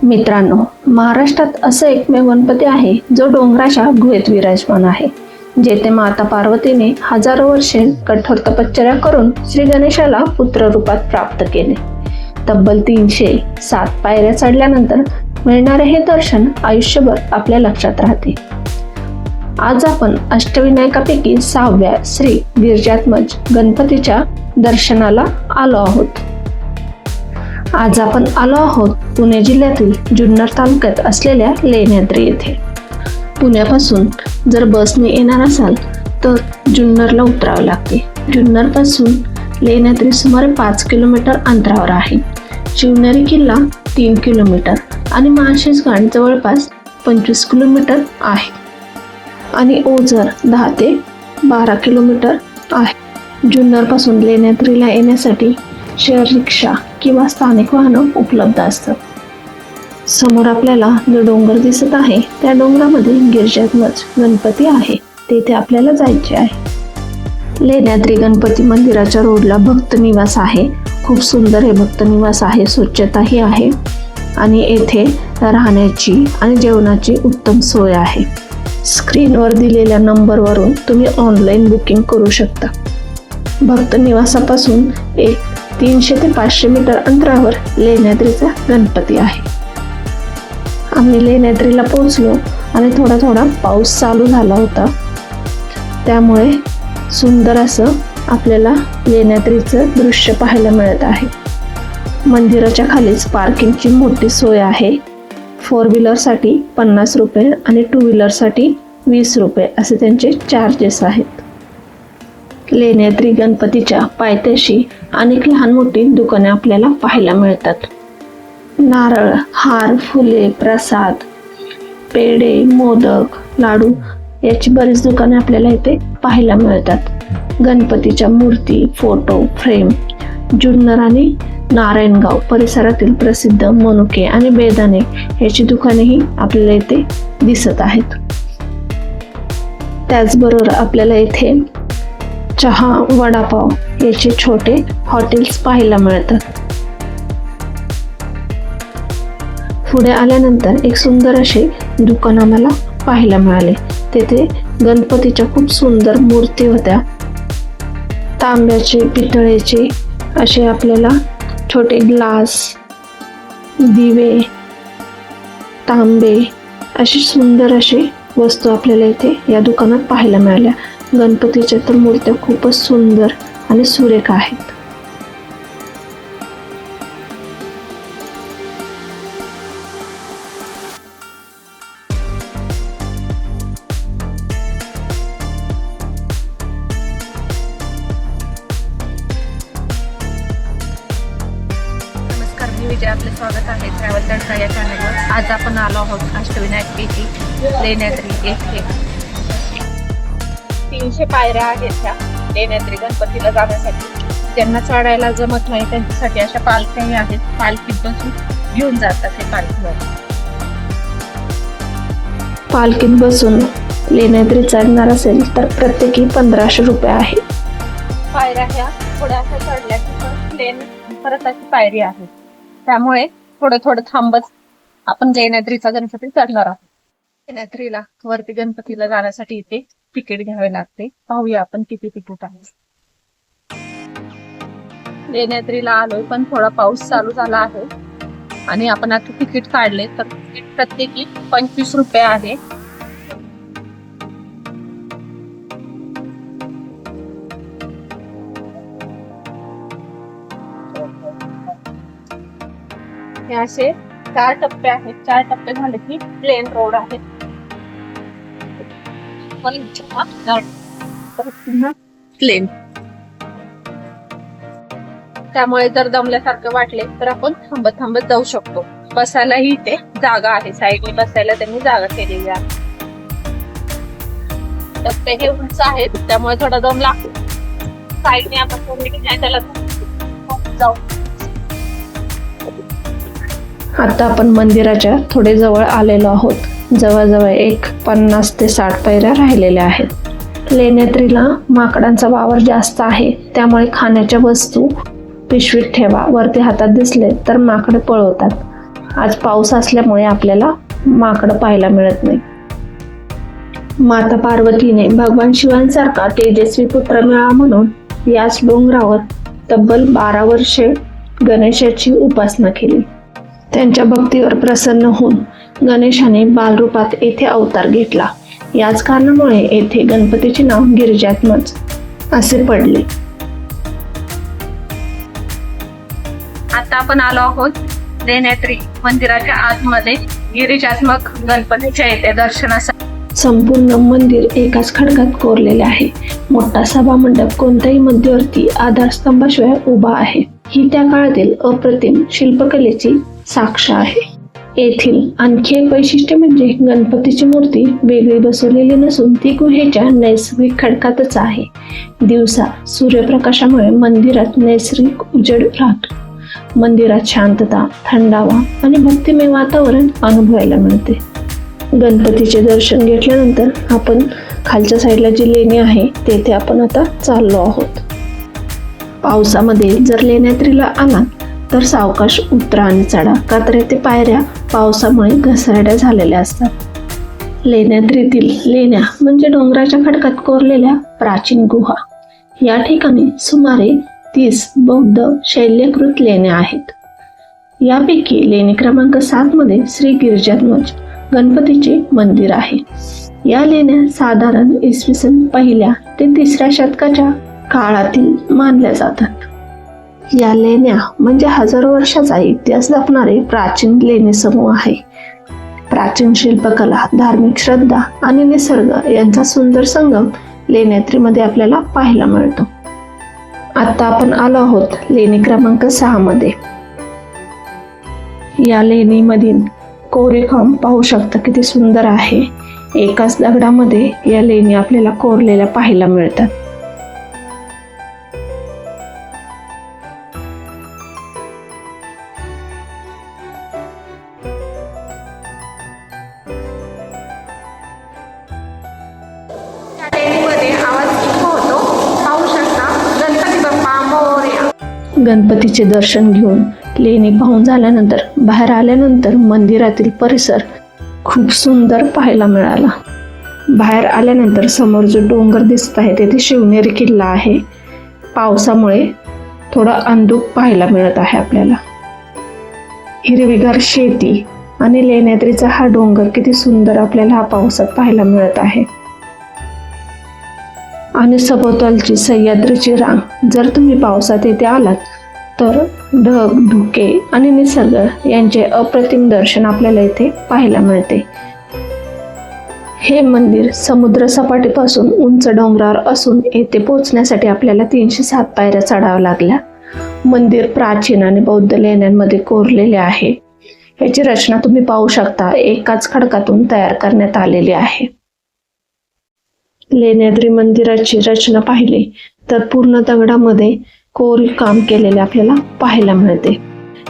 मित्रांनो, महाराष्ट्रात असं एकमेव गणपती आहे जो डोंगराच्या गुहेत विराजमान आहे, जेथे माता पार्वतीने हजारो वर्षे कठोर तपश्चर्या करून श्री गणेशाला पुत्र रूपात प्राप्त केले. तब्बल 307 पायऱ्या चढल्यानंतर मिळणारे हे दर्शन आयुष्यभर आपल्या लक्षात राहते. आज आपण अष्टविनायकापैकी 6व्या श्री गिरिजात्मज गणपतीच्या दर्शनाला आलो आहोत. आज आपण आलो आहोत पुणे जिल्ह्यातील जुन्नर तालुक्यात असलेल्या लेण्याद्री येथे. पुण्यापासून जर बसने येणार असाल तर जुन्नरला उतरावे लागते. जुन्नर पासून लेण्याद्री सुमारे 5 किलोमीटर अंतरावर आहे. शिवनेरी किल्ला 3 किलोमीटर आणि माळशेज घाट जवळपास 25 किलोमीटर आहे आणि ओझर 10 ते 12 किलोमीटर आहे. जुन्नर पासून लेण्याद्रीला येण्यासाठी शेअर रिक्षा किंवा स्थानिक वाहनं उपलब्ध असतात. समोर आपल्याला जो डोंगर दिसत आहे त्या डोंगरामध्ये गिरिजात्मज गणपती आहे, तेथे आपल्याला जायचे आहे. लेण्याद्री गणपती मंदिराच्या रोडला भक्त निवास आहे. खूप सुंदर हे भक्त निवास आहे, स्वच्छताही आहे आणि येथे राहण्याची आणि जेवणाची उत्तम सोय आहे. स्क्रीनवर दिलेल्या नंबरवरून तुम्ही ऑनलाईन बुकिंग करू शकता. भक्त निवासापासून 300 ते 500 मीटर अंतरावर लेण्याद्रीचा गणपती आहे. आम्ही लेण्याद्रीला पोहोचलो आणि थोडा पाऊस चालू झाला होता, त्यामुळे सुंदर असं आपल्याला लेण्याद्रीचं दृश्य पाहायला मिळत आहे. मंदिराच्या खालीच पार्किंगची मोठी सोय आहे. 4 व्हीलरसाठी 50 रुपये आणि 2 व्हीलरसाठी 20 रुपये असे त्यांचे चार्जेस आहेत. लेण्याद्री गणपतीच्या पायथ्याशी अनेक लहान मोठी दुकाने आपल्याला पाहायला मिळतात. नारळ, हार, फुले, प्रसाद, पेढे, मोदक, लाडू याची बरीच दुकाने आपल्याला इथे पाहायला मिळतात. गणपतीच्या मूर्ती, फोटो फ्रेम, जुन्नर आणि नारायणगाव परिसरातील प्रसिद्ध मनुके आणि बेदाणे याची दुकानेही आपल्याला इथे दिसत आहेत. त्याचबरोबर आपल्याला इथे चहा, वडापाव याचे छोटे हॉटेल्स पाहायला मिळतात. पुढे आल्यानंतर एक सुंदर असे दुकान आम्हाला पाहायला मिळाले. तेथे गणपतीच्या खूप सुंदर मूर्ती होत्या. तांब्याचे, पितळेचे असे आपल्याला छोटे ग्लास, दिवे, तांबे असे सुंदर असे वस्तू आपल्याला इथे या दुकानात पाहायला मिळाल्या. गणपतीच्या तर मूर्त्या खूपच सुंदर आणि सुरेख आहेत. नमस्कार, मी विजय, आपले स्वागत आहे ट्रॅव्हल तडका या चॅनलवर. आज आपण आलो आहोत अष्टविनायकपैकी लेण्याद्री येथे. 300 पायऱ्या आहेत त्या लेण्याद्री गणपतीला जाण्यासाठी. ज्यांना चढायला जमत नाही त्यांच्यासाठी अशा पालख्याही आहेत. पालखीत बसून घेऊन जातात हे पालखीवर. पालखीत बसून लेण्याद्री चढणार असेल तर प्रत्येकी 1500 रुपये आहे. पायऱ्या ह्या थोड्याशा चढल्या की परत अशी पायरी आहे, त्यामुळे थोडं थांबत आपण लेण्याद्रीचा गणपती चढणार आहोत. लेण्याद्रीला वरती गणपतीला जाण्यासाठी इथे तिकीट घ्यावे लागते. पाहूया आपण किती तिकीट आहे. लेण्याद्रीला आलोय पण थोडा पाऊस चालू झाला आहे आणि आपण आता तिकीट काढले तर तिकीट प्रत्येकी 25 रुपये आहे. हे असे 4 टप्पे आहेत. 4 टप्पे झाले की प्लेन रोड आहे. प्लेन, त्यामुळे जर दमल्यासारखं वाटले तर आपण थांबत जाऊ शकतो. बसायलाही इथे जागा आहे. साईडने बसायला त्यांनी जागा केलेली आहे. टप्पे हे उंच आहेत त्यामुळे थोडा दम लागतो. साईडने आपण त्याला जाऊ. आता आपण मंदिराच्या थोडे जवळ आलेलो आहोत. जवळजवळ 50 ते 60 पायऱ्या राहिलेल्या आहेत. लेण्याद्रीला माकडांचा वावर जास्त आहे, त्यामुळे खाण्याच्या वस्तू पिशवीत ठेवा. वरती हातात दिसले तर माकडे पळवतात. आज पाऊस असल्यामुळे आपल्याला माकडं पाहायला मिळत नाही. माता पार्वतीने भगवान शिवांसारखा तेजस्वी पुत्र मिळावा म्हणून याच डोंगरावर तब्बल 12 वर्षे गणेशाची उपासना केली. त्यांच्या भक्तीवर प्रसन्न होऊन गणेशाने बालरूपात येथे अवतार घेतला. याच कारणामुळे येथे गणपतीचे नाव गिरिजात्मज असे पडले. आता आपण आलो आहोत लेण्याद्री मंदिराच्या आतमध्ये गिरिजात्मक गणपतीच्या येथे दर्शनासाठी. संपूर्ण मंदिर एकाच खडकात कोरलेले आहे. मोठा सभा मंडप कोणत्याही मध्यवर्ती आधारस्तंभाशिवाय उभा आहे. ही त्या काळातील अप्रतिम शिल्पकलेची साक्ष आहे. येथील आणखी एक वैशिष्ट्य म्हणजे गणपतीची मूर्ती वेगळी बसवलेली नसून ती गुहेच्या नैसर्गिक खडकातच आहे. दिवसा सूर्यप्रकाशामुळे मंदिरात नैसर्गिक उजेड राहतो. मंदिरात शांतता, थंडावा आणि भक्तिमय वातावरण अनुभवायला मिळते. गणपतीचे दर्शन घेतल्यानंतर आपण खालच्या साईडला जी लेणी आहे तेथे आपण आता चाललो आहोत. पावसामध्ये जर लेण्याद्रीला आला तर सावकाश उतरा आणि चढा, का तर येथे पायऱ्या पावसामुळे घसरड्या झालेल्या असतात. लेण्याद्रीतील लेण्या म्हणजे डोंगराच्या खडकात कोरलेल्या प्राचीन गुहा. या ठिकाणी सुमारे 30 बौद्ध शैल्यकृत लेण्या आहेत. यापैकी लेणी क्रमांक 7 मध्ये श्री गिरिजात्मज गणपतीचे मंदिर आहे. या लेण्या साधारण इसवी सन 1 ते 3 शतकाच्या काळातील मानल्या जातात. या लेण्या म्हणजे हजारो वर्षाचा इतिहास जपणारे प्राचीन लेणी समूह आहे. प्राचीन शिल्पकला, धार्मिक श्रद्धा आणि निसर्ग यांचा सुंदर संगम लेण्याद्रीमध्ये आपल्याला पाहायला मिळतो. आता आपण आलो आहोत लेणी क्रमांक 6 मध्ये. या लेणीमधील कोरीवकाम पाहू शकता किती सुंदर आहे. एकाच दगडामध्ये या लेणी आपल्याला कोरलेल्या पाहायला मिळतात. गणपतीचे दर्शन घेऊन लेणी पाहून झाल्यानंतर बाहेर आल्यानंतर मंदिरातील परिसर खूप सुंदर पाहायला मिळाला. बाहेर आल्यानंतर समोर जो डोंगर दिसत आहे तेथे शिवनेरी किल्ला आहे. पावसामुळे थोडा अंधुक पाहायला मिळत आहे आपल्याला. हिरवीगार शेती आणि लेण्याद्रीचा हा डोंगर किती सुंदर आपल्याला हा पावसात पाहायला मिळत आहे. आणि सभोवतालची सह्याद्रीची रांग. जर तुम्ही पावसात येथे आलात तर ढग, धुके आणि निसर्ग यांचे अप्रतिम दर्शन आपल्याला इथे पाहायला मिळते. हे मंदिर समुद्र सपाटीपासून उंच डोंगरावर असून येथे पोहोचण्यासाठी आपल्याला 307 पायऱ्या चढाव्या लागल्या. मंदिर प्राचीन आणि बौद्ध लेण्यांमध्ये कोरलेले आहे. याची रचना तुम्ही पाहू शकता, एकाच खडकातून तयार करण्यात आलेली आहे. लेण्याद्री मंदिराची रचना पाहिली तर पूर्ण दगडामध्ये कोरीव काम केलेले आपल्याला पाहायला मिळते.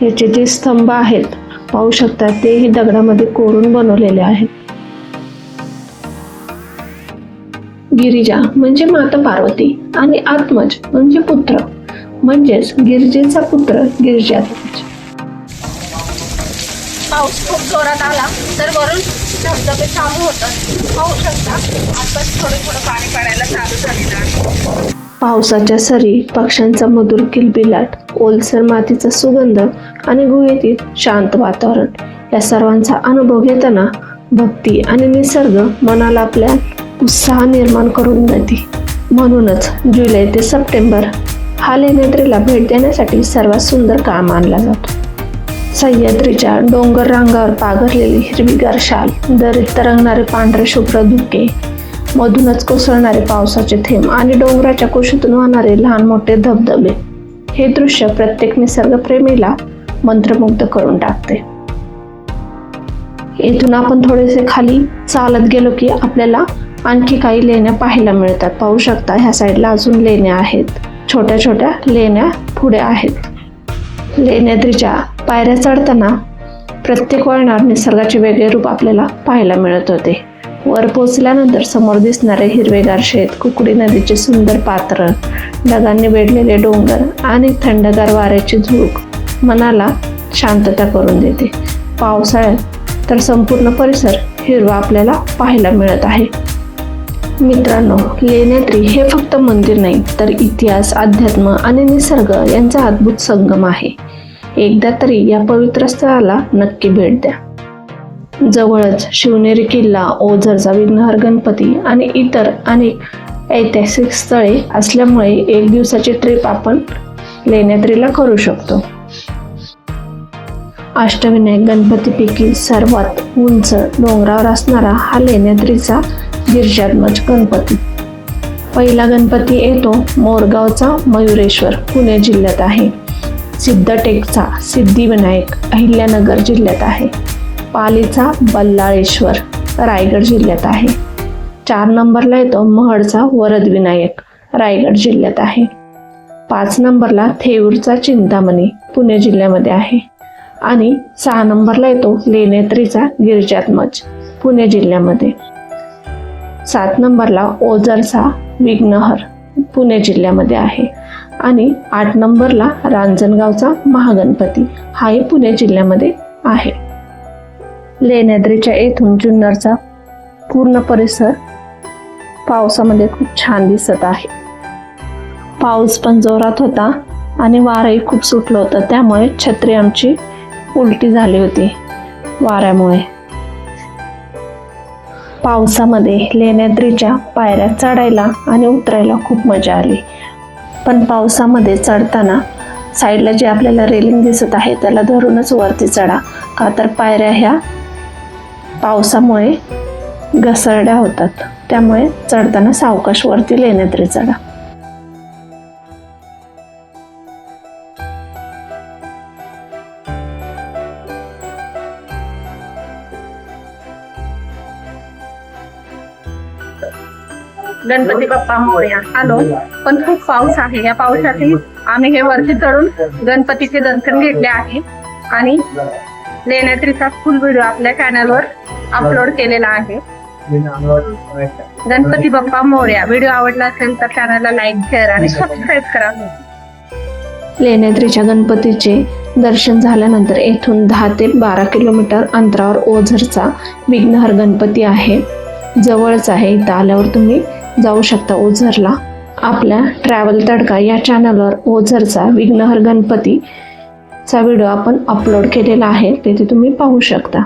याचे जे स्तंभ आहेत पाहू शकता तेही दगडामध्ये कोरून बनवलेले आहेत. गिरिजा म्हणजे माता पार्वती आणि आत्मज म्हणजे पुत्र, म्हणजेच गिरिजेचा पुत्र गिरिजात्मज. पाऊस खूप जोरात आला तर वरून धबधबे चालू होतात. पाहू शकता आता थोडं पाणी पडायला चालू झालेलं आहे. पावसाच्या सरी, पक्ष्यांचा मधुर किलबिलाट, ओलसर मातीचा सुगंध आणि गुहेतील शांत वातावरण या सर्वांचा अनुभव घेताना भक्ती आणि निसर्ग मनाला आपल्या उत्साह निर्माण करून देते. म्हणूनच जुलै ते सप्टेंबर हा लेण्याद्रीला भेट देण्यासाठी सर्वात सुंदर काळ मानला जातो. सह्याद्रीच्या डोंगर रांगावर पाघरलेली हिरवीगार शाल, दरीत तरंगणारे पांढरे शुभ्र धुके, मधूनच कोसळणारे पावसाचे थेंब आणि डोंगराच्या कुशीतून वाहणारे लहान मोठे धबधबे, हे दृश्य प्रत्येक निसर्गप्रेमीला मंत्रमुग्ध करून टाकते. येथून आपण थोडेसे खाली चालत गेलो की आपल्याला आणखी काही लेण्या पाहायला मिळतात. पाहू शकता ह्या साईडला अजून लेण्या आहेत. छोट्या छोट्या लेण्या पुढे आहेत. लेण्याद्रीच्या पायऱ्या चढताना प्रत्येक वळणावर निसर्गाचे वेगळे रूप आपल्याला पाहायला मिळत होते. वर पोचल्यानंतर समोर दिसणारे हिरवेगार शेत, कुकडी नदीचे सुंदर पात्र, ढगांनी वेढलेले डोंगर आणि थंडगार वाऱ्याची झुळूक मनाला शांतता करून देते. पावसाळ्यात तर संपूर्ण परिसर हिरवा आपल्याला पाहायला मिळत आहे. मित्रांनो, लेण्याद्री हे फक्त मंदिर नाही तर इतिहास, अध्यात्म आणि निसर्ग यांचा अद्भुत संगम आहे. एकदा तरी या पवित्र स्थळाला नक्की भेट द्या. जवळच शिवनेरी किल्ला, ओझरचा विघ्नहर गणपती आणि इतर अनेक ऐतिहासिक स्थळे असल्यामुळे एक दिवसाची ट्रिप आपण लेण्याद्रीला करू शकतो. अष्टविनायक गणपतीपैकी सर्वात उंच डोंगरावर असणारा हा लेण्याद्रीचा गिरिजाध्वज गणपती. पहिला गणपती येतो मोरगावचा मयुरेश्वर, पुणे जिल्ह्यात आहे. सिद्धटेकचा सिद्धिविनायक अहिल्यानगर जिल्ह्यात आहे. पालीचा बल्लाळेश्वर रायगड जिल्ह्यात आहे. 4 नंबरला येतो महडचा वरदविनायक, रायगड जिल्ह्यात आहे. 5 नंबरला थेऊरचा चिंतामणी, पुणे जिल्ह्यामध्ये आहे. आणि 6 नंबरला येतो लेण्याद्रीचा गिरिजाध्वज, पुणे जिल्ह्यामध्ये. 7 नंबरला ओझरचा विघ्नहर, पुणे जिल्ह्यामध्ये आहे. आणि 8 नंबरला रांजणगावचा महागणपती, हाही पुणे जिल्ह्यामध्ये आहे. लेण्याद्रीच्या येथून जुन्नरचा पूर्ण परिसर पावसामध्ये खूप छान दिसत आहे. पाऊस पण जोरात होता आणि वारंही खूप सुटलं होतं, त्यामुळे छत्री आमची उलटी झाली होती वाऱ्यामुळे. पावसामध्ये लेण्याद्रीच्या पायऱ्या चढायला आणि उतरायला खूप मजा आली. पण पावसामध्ये चढताना साईडला जे आपल्याला रेलिंग दिसत आहे त्याला धरूनच वरती चढा, का तर पायऱ्या ह्या पावसामुळे घसरड्या होतात. त्यामुळे चढताना सावकाश वरती लेण्याद्री चढा. गणपती बाप्पा मोरया आलो, पण खूप पाऊस आहे. या पावसातील आम्ही हे वरती चढून गणपतीचे दर्शन घेतले आहे आणि लेण्याद्रीचा फुल व्हिडिओ आपल्या चॅनलवर अपलोड केलेला आहे. गणपती बाप्पा मोरया. व्हिडिओ आवडला असेल तर चॅनलला लाईक, शेअर आणि सबस्क्राईब करा. लेण्याद्रीच्या गणपतीचे दर्शन झाल्यानंतर येथून 10 ते 12 किलोमीटर अंतरावर ओझरचा विघ्नहर गणपती आहे, जवळच आहे. इथं आल्यावर तुम्ही जाऊ शकता ओझरला. आपल्या ट्रॅव्हल तडका या चॅनलवर ओझरचा विघ्नहर गणपतीचा व्हिडिओ आपण अपलोड केलेला आहे, तिथे तुम्ही पाहू शकता.